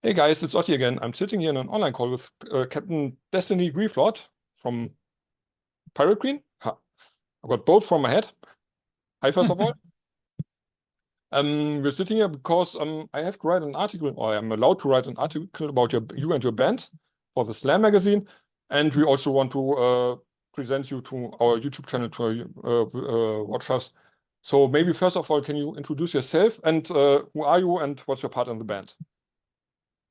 Hey guys, it's Otti again. I'm sitting here in an online call with Captain Destiny Grieflord from Pirate Queen. Ha, I got both from my head. Hi, first of all. We're sitting here because I have to write an article, or I'm allowed to write an article about you and your band for the Slam magazine. And we also want to present you to our YouTube channel to watch us. So maybe first of all, can you introduce yourself and who are you and what's your part in the band?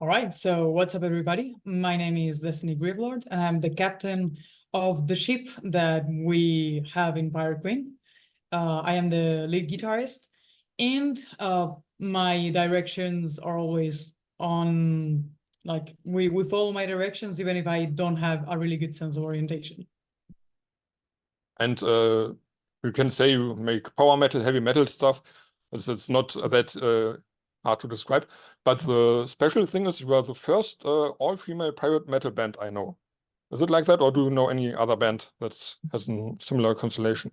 All right, so what's up, everybody? My name is Destiny Grieflord, and I'm the captain of the ship that we have in Pirate Queen. I am the lead guitarist, and my directions are always on, like, we follow my directions even if I don't have a really good sense of orientation. And you can say you make power metal, heavy metal stuff. It's not that hard to describe. But the special thing is you are the first all-female pirate metal band I know. Is it like that, or do you know any other band that has a similar constellation?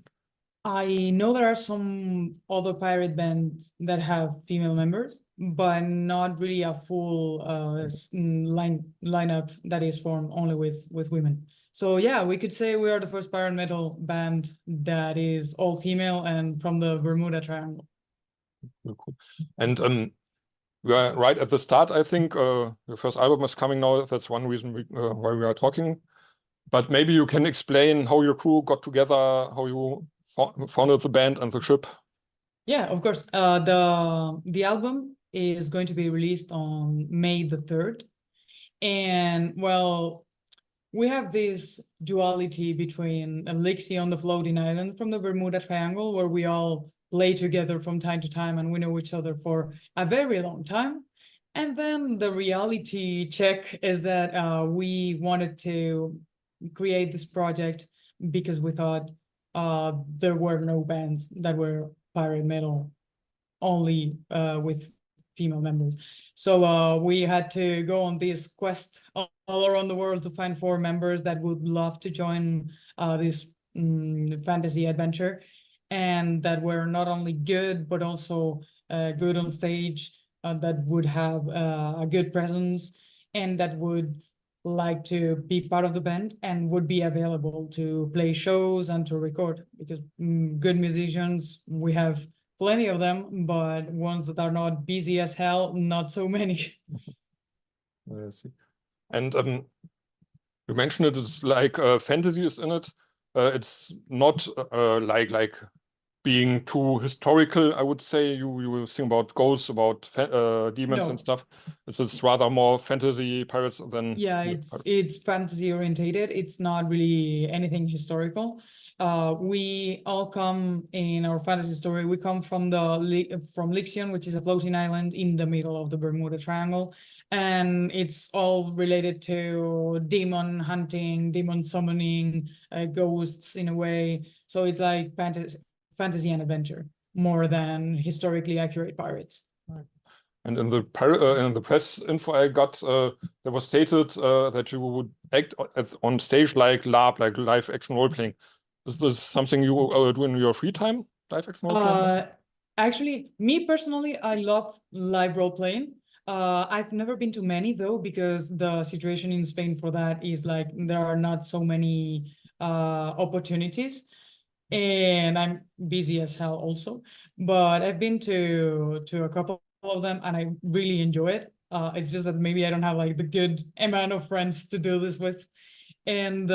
I know there are some other pirate bands that have female members, but not really a full lineup that is formed only with women. So yeah, we could say we are the first pirate metal band that is all female and from the Bermuda Triangle. Cool. And we are right at the start, I think. Your first album is coming now. That's one reason why we are talking. But maybe you can explain how your crew got together, how you founded the band and the ship. Yeah, of course. The album is going to be released on May the 3rd. And well, we have this duality between Elixir on the floating island from the Bermuda Triangle, where we all play together from time to time and we know each other for a very long time. And then the reality check is that we wanted to create this project because we thought there were no bands that were pirate metal only with female members. So we had to go on this quest all around the world to find 4 members that would love to join this fantasy adventure, and that were not only good, but also good on stage, that would have a good presence, and that would like to be part of the band and would be available to play shows and to record, because good musicians, we have plenty of them, but ones that are not busy as hell, not so many. I see. And you mentioned it's like fantasy is in it. It's not like being too historical, I would say. You think about ghosts, about demons No. and stuff. It's rather more fantasy pirates than Yeah, it's fantasy orientated. It's not really anything historical. We all come in our fantasy story. We come from from Lixion, which is a floating island in the middle of the Bermuda Triangle, and it's all related to demon hunting, demon summoning, ghosts in a way. So it's like fantasy and adventure more than historically accurate pirates. And in the press info I got, there was stated that you would act on stage like LARP, like live action role playing. Is this something you do in your free time? Live action role playing? Actually, me personally, I love live role playing. I've never been to many though, because the situation in Spain for that is like there are not so many opportunities, and I'm busy as hell also. But I've been to a couple of them and I really enjoy it. It's just that maybe I don't have like the good amount of friends to do this with. And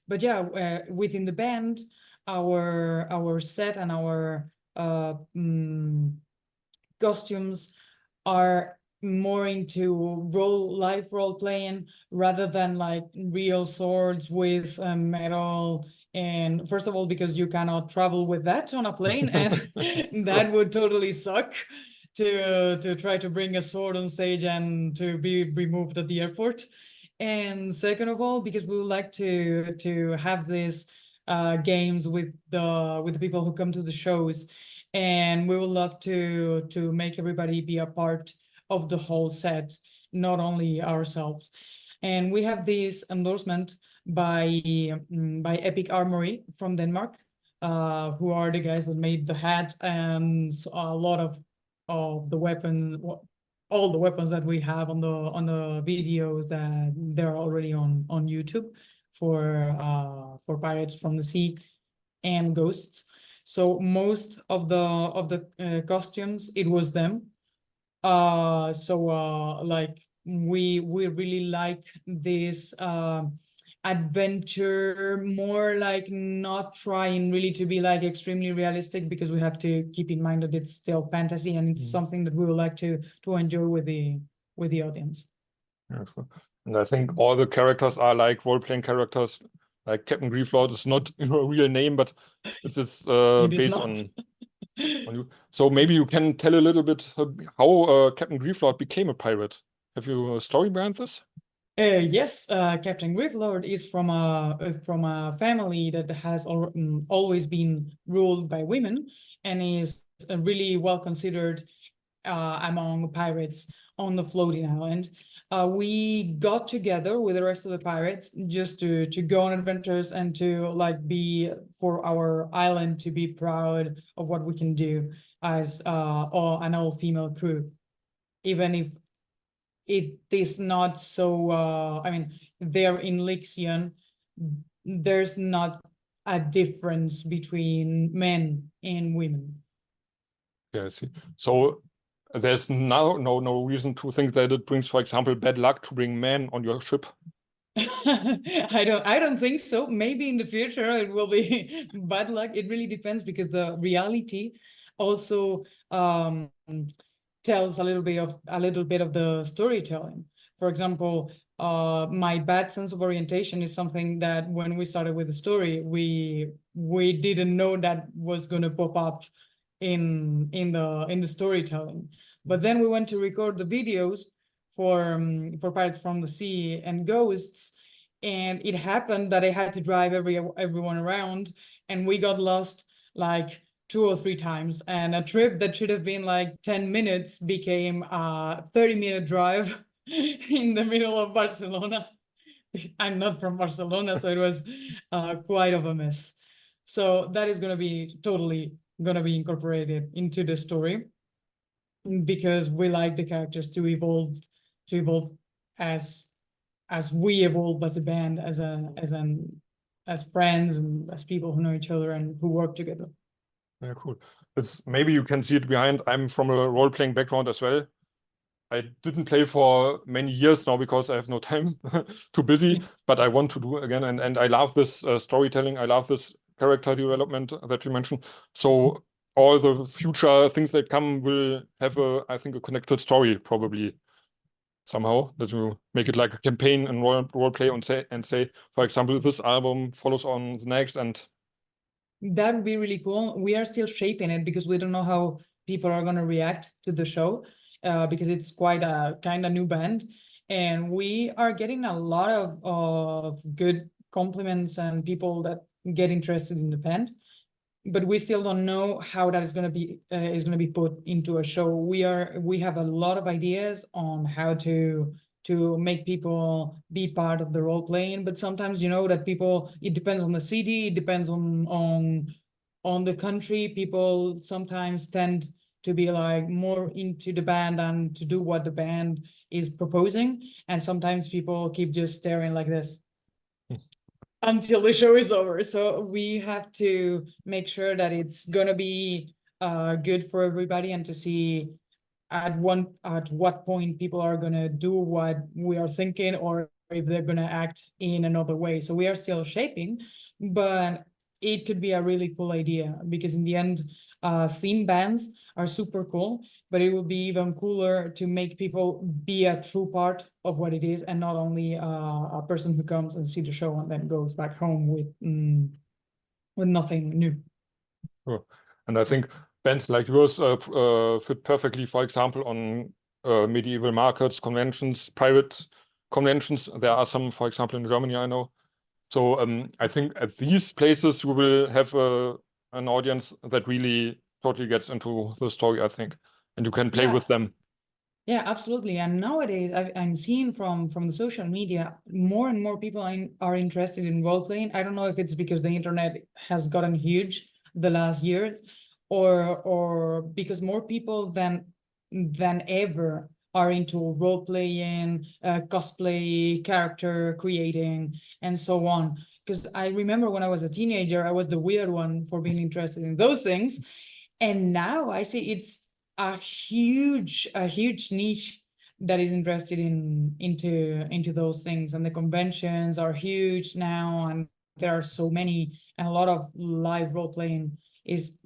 but yeah, within the band, our set and our costumes are more into live role playing rather than like real swords with metal. And first of all, because you cannot travel with that on a plane, and that would totally suck to try to bring a sword on stage and to be removed at the airport. And second of all, because we would like to have these games with the people who come to the shows, and we would love to make everybody be a part of the whole set, not only ourselves. And we have this endorsement by Epic Armory from Denmark, who are the guys that made the hat and a lot of the all the weapons that we have on the videos that they're already on YouTube for Pirates from the Sea and Ghosts. So most of the costumes, it was them. Like we really like this adventure, more like not trying really to be like extremely realistic, because we have to keep in mind that it's still fantasy, and it's something that we would like to enjoy with the audience. Yeah, sure. And I think all the characters are like role-playing characters. Like Captain Grieflord is not a real name, but it's It is based not. on you. So maybe you can tell a little bit how Captain Grieflord became a pirate. Have you a story behind this? Yes, Captain Grieflord is from a family that has always been ruled by women, and is really well considered among pirates on the floating island. We got together with the rest of the pirates just to go on adventures and to like be for our island to be proud of what we can do as an all-female crew, even if it is not so. I mean, there in Lixion, there's not a difference between men and women. Yeah, I see. So there's no reason to think that it brings, for example, bad luck to bring men on your ship. I don't think so. Maybe in the future it will be bad luck. It really depends, because the reality also tells a little bit of the storytelling. For example, my bad sense of orientation is something that when we started with the story, we didn't know that was gonna pop up in the storytelling. But then we went to record the videos for Pirates from the Sea and Ghosts, and it happened that I had to drive everyone around, and we got lost like 2 or 3 times, and a trip that should have been like 10 minutes became a 30-minute drive in the middle of Barcelona. I'm not from Barcelona, so it was quite of a mess. So that is totally gonna be incorporated into the story, because we like the characters to evolve as we evolve as a band, as friends, and as people who know each other and who work together. Yeah, cool. It's maybe you can see it behind. I'm from a role-playing background as well. I didn't play for many years now because I have no time, too busy, but I want to do it again. And I love this storytelling. I love this character development that you mentioned. So all the future things that come will have I think, a connected story probably somehow, that you make it like a campaign and role play and say, for example, this album follows on the next, and that would be really cool. We are still shaping it because we don't know how people are going to react to the show, because it's quite a kind of new band, and we are getting a lot of good compliments and people that get interested in the band, but we still don't know how that is going to be put into a show. We have a lot of ideas on how to make people be part of the role playing, but sometimes that people, it depends on the city, it depends on the country. People sometimes tend to be like more into the band and to do what the band is proposing, and sometimes people keep just staring like this until the show is over. So we have to make sure that it's gonna be good for everybody, and to see at what point people are gonna do what we are thinking, or if they're gonna act in another way. So we are still shaping, but it could be a really cool idea, because in the end, theme bands are super cool, but it would be even cooler to make people be a true part of what it is, and not only a person who comes and see the show and then goes back home with nothing new. sure. And I think bands like yours fit perfectly, for example, on medieval markets, conventions, private conventions. There are some, for example, in Germany, I know. So I think at these places you will have an audience that really totally gets into the story, I think, and you can play with them. Yeah, absolutely. And nowadays, I'm seeing from the social media, more and more people are interested in role playing. I don't know if it's because the internet has gotten huge the last years, or because more people than ever are into role playing, cosplay, character creating, and so on. Because I remember when I was a teenager, I was the weird one for being interested in those things. And now I see it's a huge niche that is interested into those things. And the conventions are huge now, and there are so many, and a lot of live role playing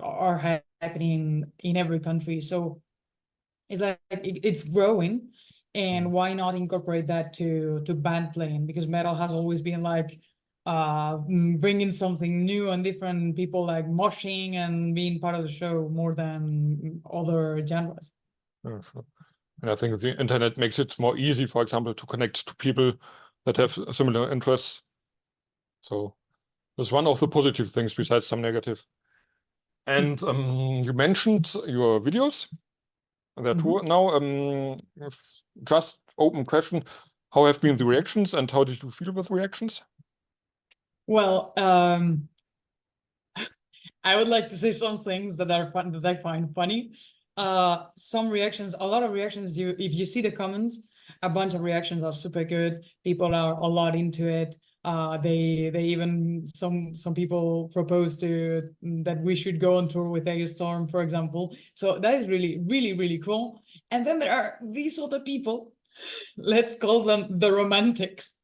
are happening in every country. So it's like it's growing, and why not incorporate that to band playing? Because metal has always been like bringing something new and different, people like moshing and being part of the show more than other genres. Yeah, sure. And I think the internet makes it more easy, for example, to connect to people that have similar interests. So that's one of the positive things besides some negative. And you mentioned your videos. There are two now. Just open question: how have been the reactions, and how did you feel with reactions? Well, I would like to say some things that are fun, that I find funny. Some reactions, a lot of reactions, if you see the comments, a bunch of reactions are super good. People are a lot into it. They even some people propose to that we should go on tour with Storm, for example. So that is really, really, really cool. And then there are these other people, let's call them the romantics,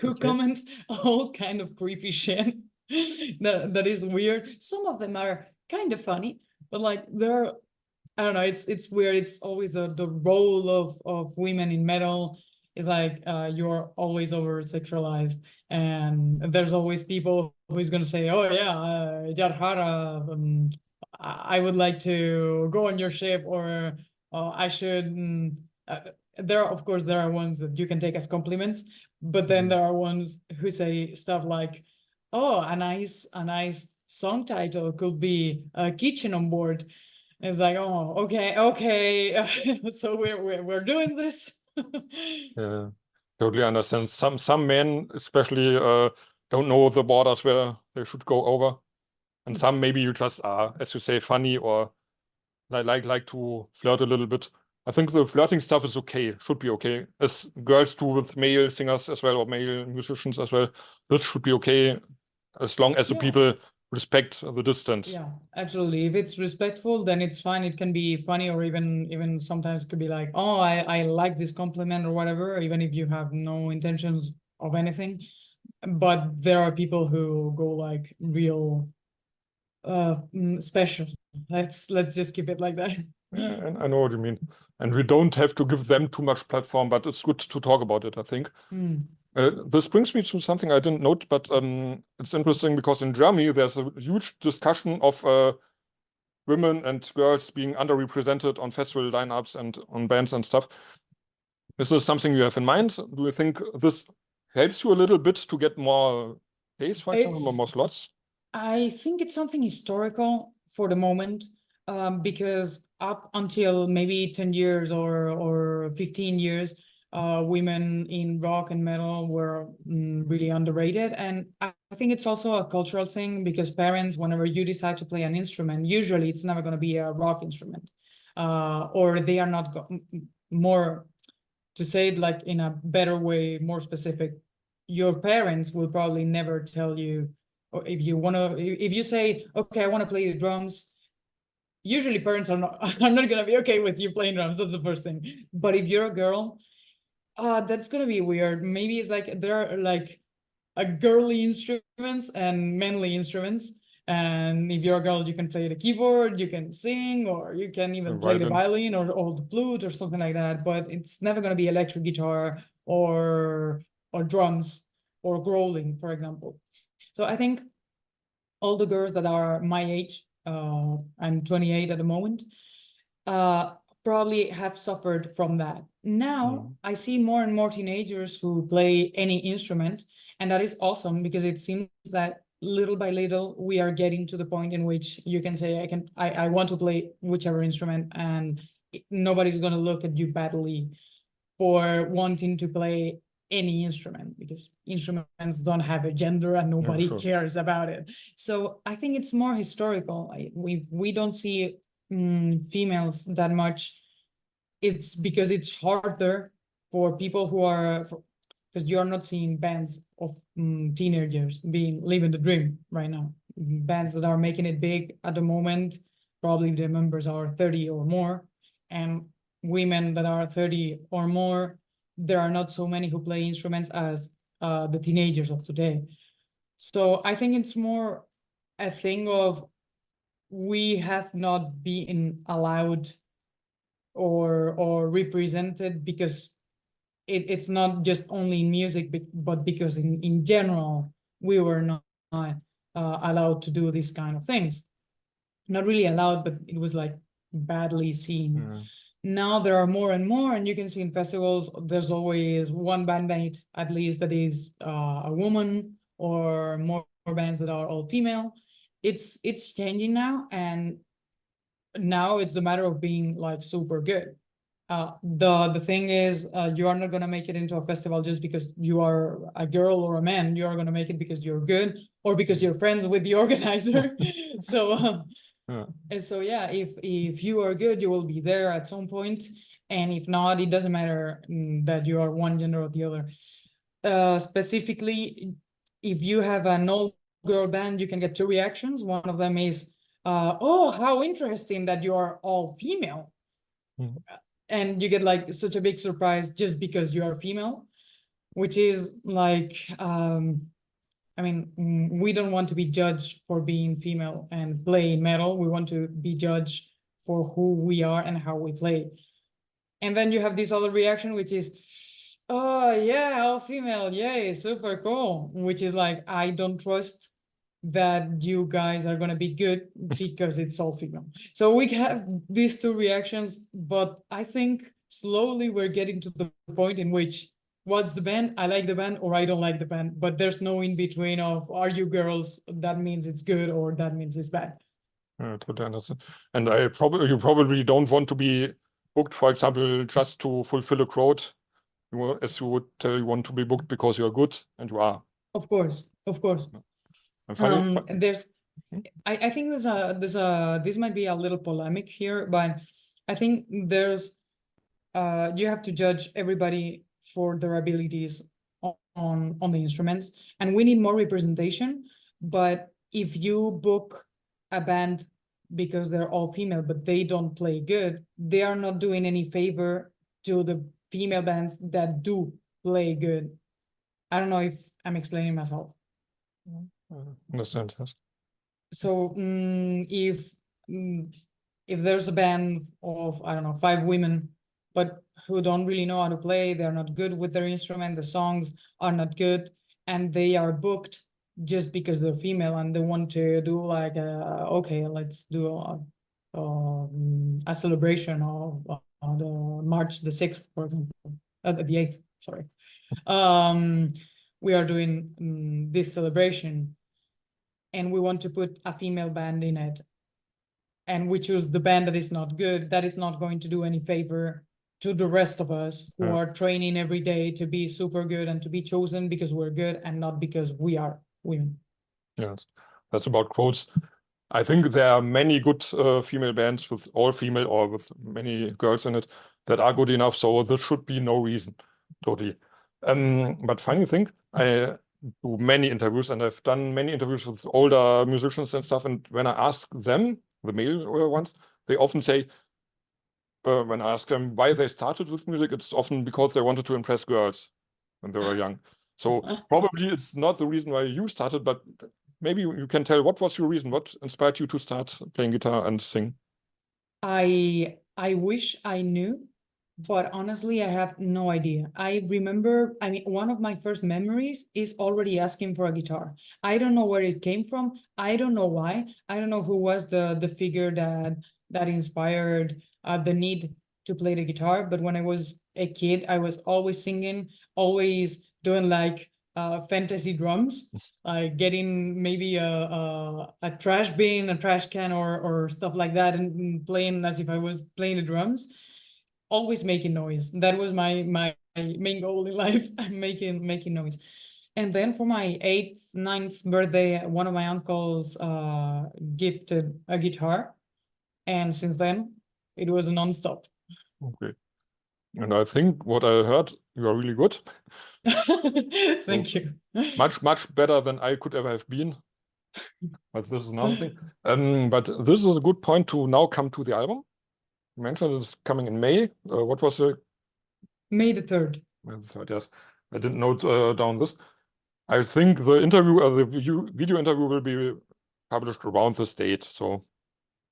who comment all kind of creepy shit that is weird. Some of them are kind of funny, but like they're, I don't know, it's weird. It's always the role of women in metal is like you're always over sexualized, and there's always people who's gonna say, oh yeah, Yarhara, I would like to go on your ship, or I should there are, of course, there are ones that you can take as compliments, but then there are ones who say stuff like, oh, a nice song title could be Kitchen on Board. And it's like, oh, okay. So we're doing this. Yeah, totally understand. Some men especially don't know the borders where they should go over. And some maybe you just are, as you say, funny, or like to flirt a little bit. I think the flirting stuff is okay, should be okay. As girls do with male singers as well, or male musicians as well. This should be okay as long as the Yeah. people respect the distance. Yeah, absolutely. If it's respectful, then it's fine. It can be funny, or even sometimes it could be like, oh, I like this compliment or whatever, even if you have no intentions of anything. But there are people who go like real special. Let's just keep it like that. Yeah, and I know what you mean. And we don't have to give them too much platform, but it's good to talk about it, I think. This brings me to something I didn't note, but it's interesting because in Germany there's a huge discussion of women and girls being underrepresented on festival lineups and on bands and stuff. Is this something you have in mind? Do you think this helps you a little bit to get more space, for example, more slots? I think it's something historical for the moment, because up until maybe 10 years or 15 years, women in rock and metal were really underrated. And I think it's also a cultural thing, because parents, whenever you decide to play an instrument, usually it's never going to be a rock instrument, or they are not more, to say it like in a better way, more specific. Your parents will probably never tell you, or if you say, okay, I want to play the drums, usually parents are not gonna be okay with you playing drums. That's the first thing. But if you're a girl, that's gonna be weird. Maybe it's like there are like a girly instruments and manly instruments. And if you're a girl, you can play the keyboard, you can sing, or you can even play the violin or the flute or something like that. But it's never gonna be electric guitar or drums or growling, for example. So I think all the girls that are my age, I'm 28 at the moment, probably have suffered from that. Now I see more and more teenagers who play any instrument, and that is awesome, because it seems that little by little we are getting to the point in which you can say, I want to play whichever instrument, and nobody's going to look at you badly for wanting to play any instrument, because instruments don't have a gender and nobody cares about it. So I think it's more historical. We don't see females that much it's because it's harder for people who are, because you are not seeing bands of teenagers living the dream right now. Bands that are making it big at the moment, probably the members are 30 or more, and women that are 30 or more, there are not so many who play instruments as the teenagers of today. So I think it's more a thing of we have not been allowed or represented, because it's not just only in music, but because in general we were not allowed to do these kind of things. Not really allowed, but it was like badly seen. Now there are more and more, and you can see in festivals there's always one bandmate at least that is a woman, or more bands that are all female. It's changing now, and now it's a matter of being like super good. The thing is, you are not going to make it into a festival just because you are a girl or a man. You are going to make it because you're good, or because you're friends with the organizer. So and so yeah, if you are good, you will be there at some point, and if not, it doesn't matter that you are one gender or the other. Specifically, if you have an all girl band, you can get two reactions. One of them is, oh, how interesting that you are all female. And you get like such a big surprise just because you are female, which is like, I mean, we don't want to be judged for being female and play metal. We want to be judged for who we are and how we play. And then you have this other reaction, which is, oh yeah, all female, yay, super cool. Which is like, I don't trust that you guys are gonna be good because it's all female. So we have these two reactions, but I think slowly we're getting to the point in which, what's the band? I like the band, or I don't like the band, but there's no in between of, are you girls? That means it's good, or that means it's bad. Totally understand. And you probably don't want to be booked, for example, just to fulfill a quote. As you would tell, you want to be booked because you're good, and you are. Of course. There's, I think this might be a little polemic here, but I think there's, you have to judge everybody for their abilities on the instruments, and we need more representation. But if you book a band because they're all female but they don't play good, they are not doing any favor to the female bands that do play good. I don't know if I'm explaining myself. Understand, yes. So if there's a band of, I don't know, 5 women, but who don't really know how to play, they're not good with their instrument, the songs are not good, and they are booked just because they're female and they want to do like, okay, let's do a celebration of the March the 6th, for example, the 8th, sorry. We are doing this celebration, and we want to put a female band in it, and we choose the band that is not good, that is not going to do any favor to the rest of us who are training every day to be super good and to be chosen because we're good and not because we are women. Yes, that's about quotes. I think there are many good female bands with all female or with many girls in it that are good enough, so this should be no reason, totally. But funny thing, I do many interviews, and I've done many interviews with older musicians and stuff, and when I ask them, the male ones, they often say, when I ask them why they started with music, it's often because they wanted to impress girls when they were young. So probably it's not the reason why you started, but maybe you can tell, what was your reason? What inspired you to start playing guitar and sing? I wish I knew, but honestly, I have no idea. I remember, I mean, one of my first memories is already asking for a guitar. I don't know where it came from. I don't know why. I don't know who was the figure that inspired the need to play the guitar. But when I was a kid, I was always singing, always doing like fantasy drums, like getting maybe a trash bin, a trash can, or stuff like that, and playing as if I was playing the drums. Always making noise. That was my main goal in life, making noise. And then for my 8th, 9th birthday, one of my uncles gifted a guitar, and since then it was nonstop. Okay. And I think what I heard, you are really good. Thank you. Much better than I could ever have been. But this is another thing. But this is a good point to now come to the album. You mentioned it's coming in May. What was the May the 3rd. May the 3rd? Yes, I didn't note down this. I think the interview, the video interview, will be published around this date, so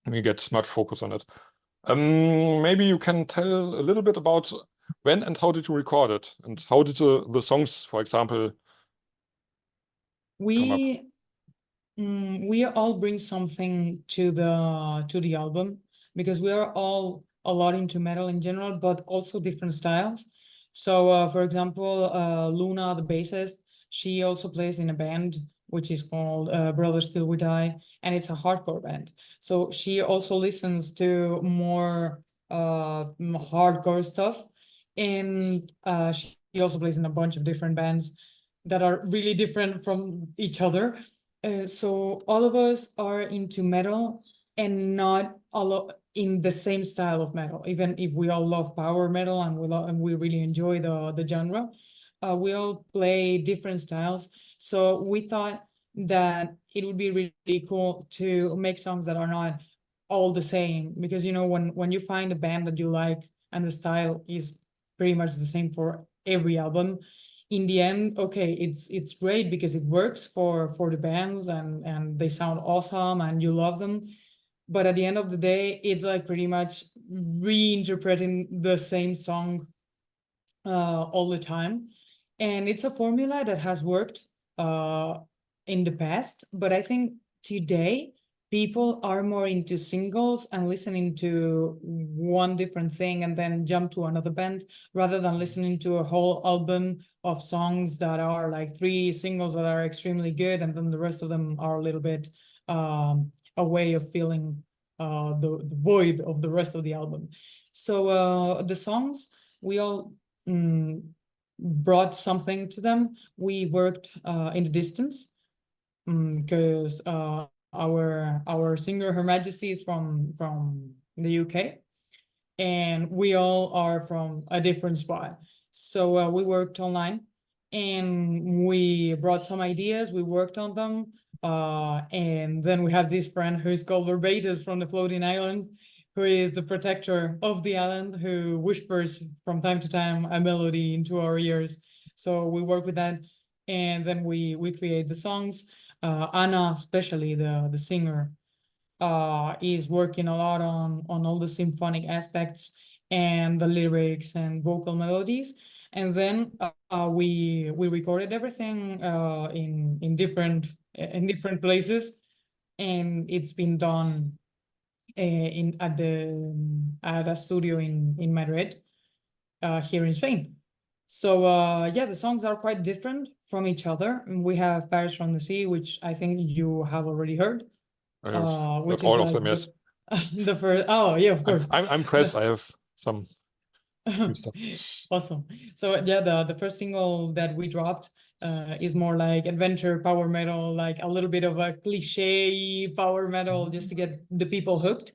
we get much focus on it. Maybe you can tell a little bit about when and how did you record it, and how did the songs, for example, come up? We all bring something to the album, because we are all a lot into metal in general, but also different styles. So, for example, Luna, the bassist, she also plays in a band which is called Brothers Till We Die, and it's a hardcore band. So she also listens to more hardcore stuff, and she also plays in a bunch of different bands that are really different from each other. So all of us are into metal, and not all in the same style of metal. Even if we all love power metal and we really enjoy the genre, we all play different styles. So we thought that it would be really cool to make songs that are not all the same, because when you find a band that you like and the style is pretty much the same for every album, in the end, okay, it's great because it works for the bands, and they sound awesome and you love them. But at the end of the day, it's like pretty much reinterpreting the same song all the time. And it's a formula that has worked in the past, but I think today people are more into singles and listening to one different thing and then jump to another band, rather than listening to a whole album of songs that are like 3 singles that are extremely good, and then the rest of them are a little bit a way of filling the void of the rest of the album. So the songs, we all brought something to them. We worked in the distance, because our singer, Her Majesty, is from the UK, and we all are from a different spot. So we worked online, and we brought some ideas, we worked on them, and then we have this friend who is called Barbatus from the floating island, who is the protector of the island, who whispers from time to time a melody into our ears. So we work with that, and then we create the songs. Anna, especially the singer, is working a lot on all the symphonic aspects and the lyrics and vocal melodies. And then we recorded everything in different places, and it's been done at a studio in Madrid, here in Spain. So yeah, the songs are quite different from each other. We have Paris from the Sea, which I think you have already heard, I have which not all is of like them, yes. the first. Oh yeah, of course. I'm pressed. I have some new stuff. Awesome. So yeah, the first single that we dropped is more like adventure power metal, like a little bit of a cliche power metal, just to get the people hooked.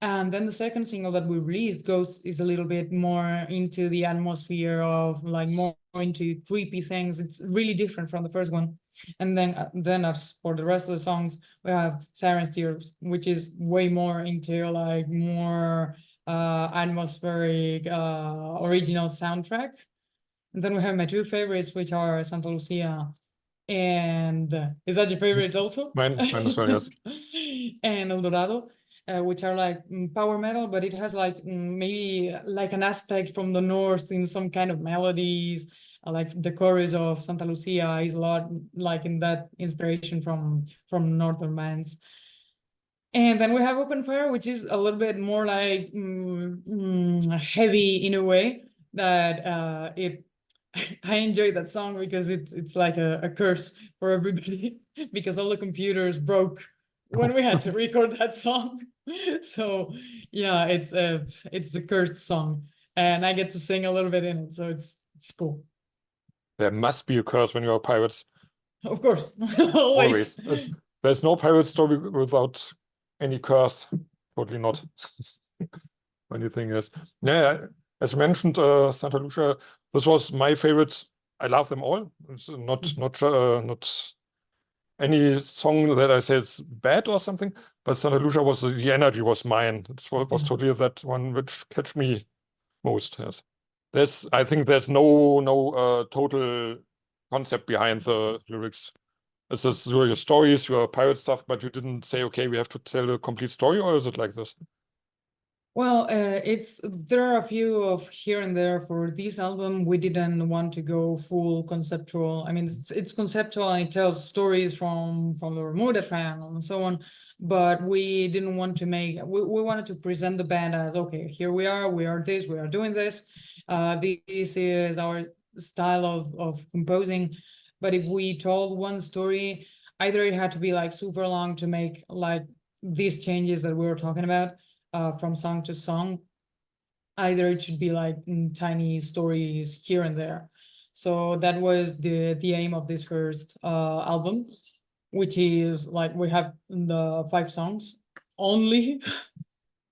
And then the second single that we released is a little bit more into the atmosphere of like more into creepy things. It's really different from the first one. And then as for the rest of the songs, we have Siren's Tears, which is way more into like more atmospheric original soundtrack. And then we have my 2 favorites, which are Santa Lucia and is that your favorite also? Mine as well, yes. And El Dorado, which are like power metal, but it has like maybe like an aspect from the north in some kind of melodies. Like the chorus of Santa Lucia is a lot like in that inspiration from northern bands. And then we have Open Fire, which is a little bit more like heavy in a way that it I enjoy that song because it's like a curse for everybody because all the computers broke when we had to record that song. So yeah, it's a cursed song, and I get to sing a little bit in it, so it's cool. There must be a curse when you are pirates. Of course, Always. always. There's no pirate story without any curse. Totally not. Funny thing is, yeah, as mentioned, Santa Lucia, this was my favorite. I love them all. It's not any song that I say it's bad or something, but Santa Lucia was the energy was mine. It was totally that one which catch me most. Yes, I think there's no total concept behind the lyrics. It's just your stories, your pirate stuff, but you didn't say, okay, we have to tell a complete story, or is it like this? Well, there are a few of here and there. For this album, we didn't want to go full conceptual. I mean, it's conceptual and it tells stories from the Bermuda Triangle and so on. But we didn't want to make. We wanted to present the band as, okay, here we are this, we are doing this. This is our style of composing. But if we told one story, either it had to be like super long to make like these changes that we were talking about. From song to song, either it should be like tiny stories here and there. So that was the aim of this first album, which is like we have the 5 songs only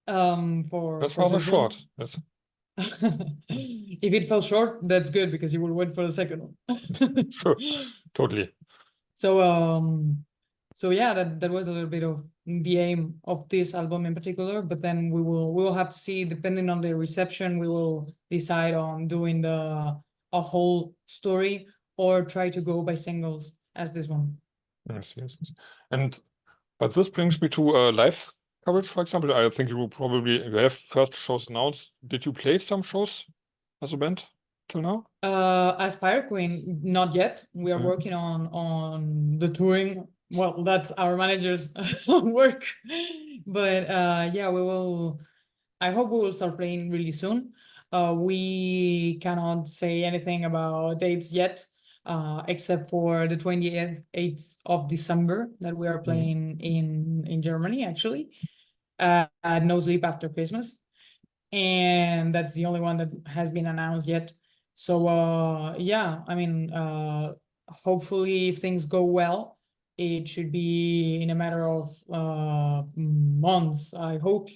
for That's rather this one. short. Yes. If it fell short, that's good because you will wait for the second one. Sure, totally. So yeah, that was a little bit of the aim of this album in particular, but then we will have to see, depending on the reception, we will decide on doing a whole story or try to go by singles as this one. Yes. But this brings me to live coverage, for example. I think you have first shows announced. Did you play some shows as a band till now? As Pirate Queen, not yet. We are working on the touring. Well, that's our manager's work. But yeah, we will. I hope we will start playing really soon. We cannot say anything about dates yet, except for the 28th of December that we are playing in Germany, actually, at No Sleep After Christmas. And that's the only one that has been announced yet. So yeah, I mean, hopefully if things go well, it should be in a matter of months, I hope,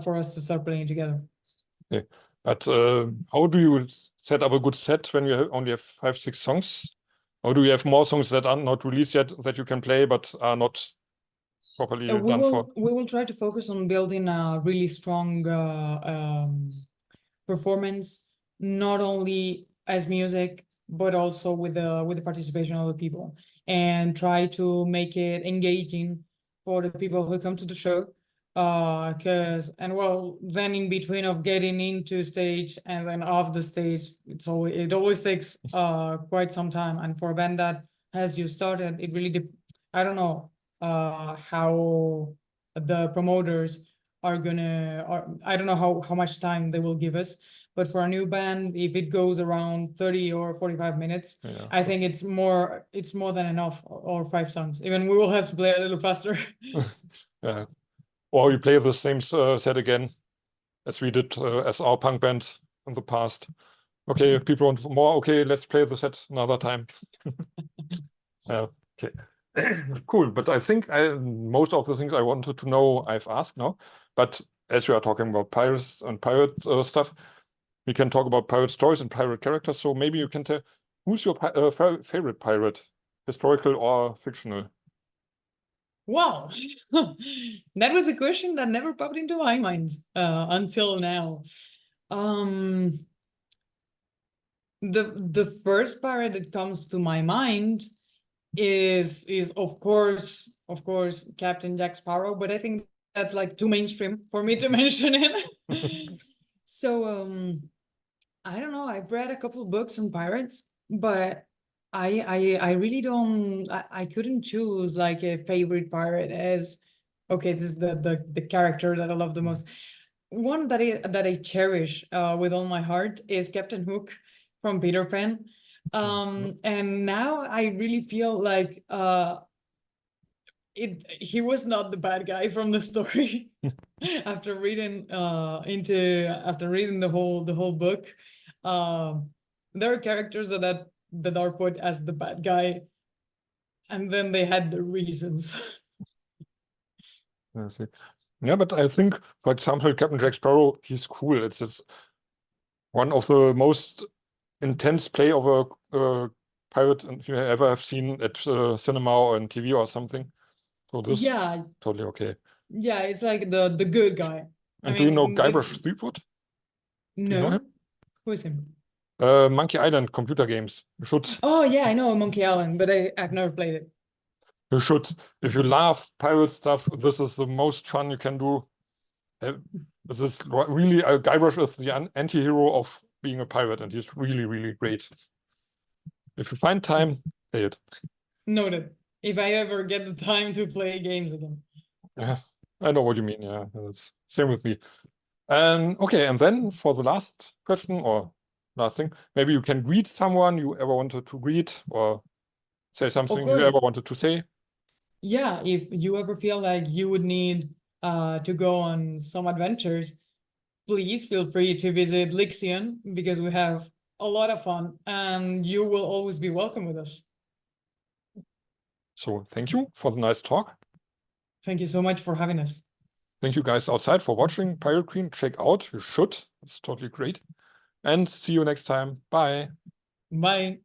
for us to start playing together. Okay. But how do you set up a good set when you only have 5, 6 songs? Or do you have more songs that are not released yet that you can play but are not properly done for? We will try to focus on building a really strong performance, not only as music, but also with the participation of the people, and try to make it engaging for the people who come to the show. Then in between of getting into stage and then off the stage, it always takes quite some time. And for a band that has just started, it really I don't know how the promoters are gonna, or I don't know how much time they will give us, but for a new band, if it goes around 30 or 45 minutes, Yeah, I think it's more than enough, or 5 songs. Even we will have to play a little faster. yeah. Or you play the same set again as we did as our punk band in the past. Okay, if people want more, okay, let's play the set another time. Okay. Cool, but I think most of the things I wanted to know I've asked now. But as we are talking about pirates and pirate stuff, we can talk about pirate stories and pirate characters. So maybe you can tell, who's your favorite pirate, historical or fictional? Wow, that was a question that never popped into my mind until now. The first pirate that comes to my mind is of course Captain Jack Sparrow, but I think that's like too mainstream for me to mention it. So I don't know, I've read a couple of books on pirates, but I really don't, I couldn't choose like a favorite pirate as, okay, this is the character that I love the most. One that I cherish with all my heart is Captain Hook from Peter Pan. And now I really feel like he was not the bad guy from the story. After reading the whole book, there are characters that are put as the bad guy, and then they had the reasons. I see. Yeah, but I think, for example, Captain Jack Sparrow, he's cool. It's One of the most intense play of a pirate you ever have seen at cinema or on TV or something. So this Yeah, totally okay. yeah, it's like the good guy. And do you know it's Guybrush Threepwood? you know no. him? Who is him? Monkey Island computer games. You should. Oh yeah, I know Monkey Island, but I've never played it. You should. If you love pirate stuff, this is the most fun you can do. This is really Guybrush is the anti-hero of being a pirate, and he's really, really great. If you find time, play it. Noted. If I ever get the time to play games again. Yeah, I know what you mean. Yeah, it's same with me. Okay, and then for the last question or last thing, maybe you can greet someone you ever wanted to greet or say something you course. ever wanted to say. Yeah, if you ever feel like you would need to go on some adventures, please feel free to visit Lixion because we have a lot of fun and you will always be welcome with us. So thank you for the nice talk. Thank you so much for having us. Thank you guys outside for watching Pirate Queen. Check out, you should. It's totally great. And see you next time. Bye. Bye.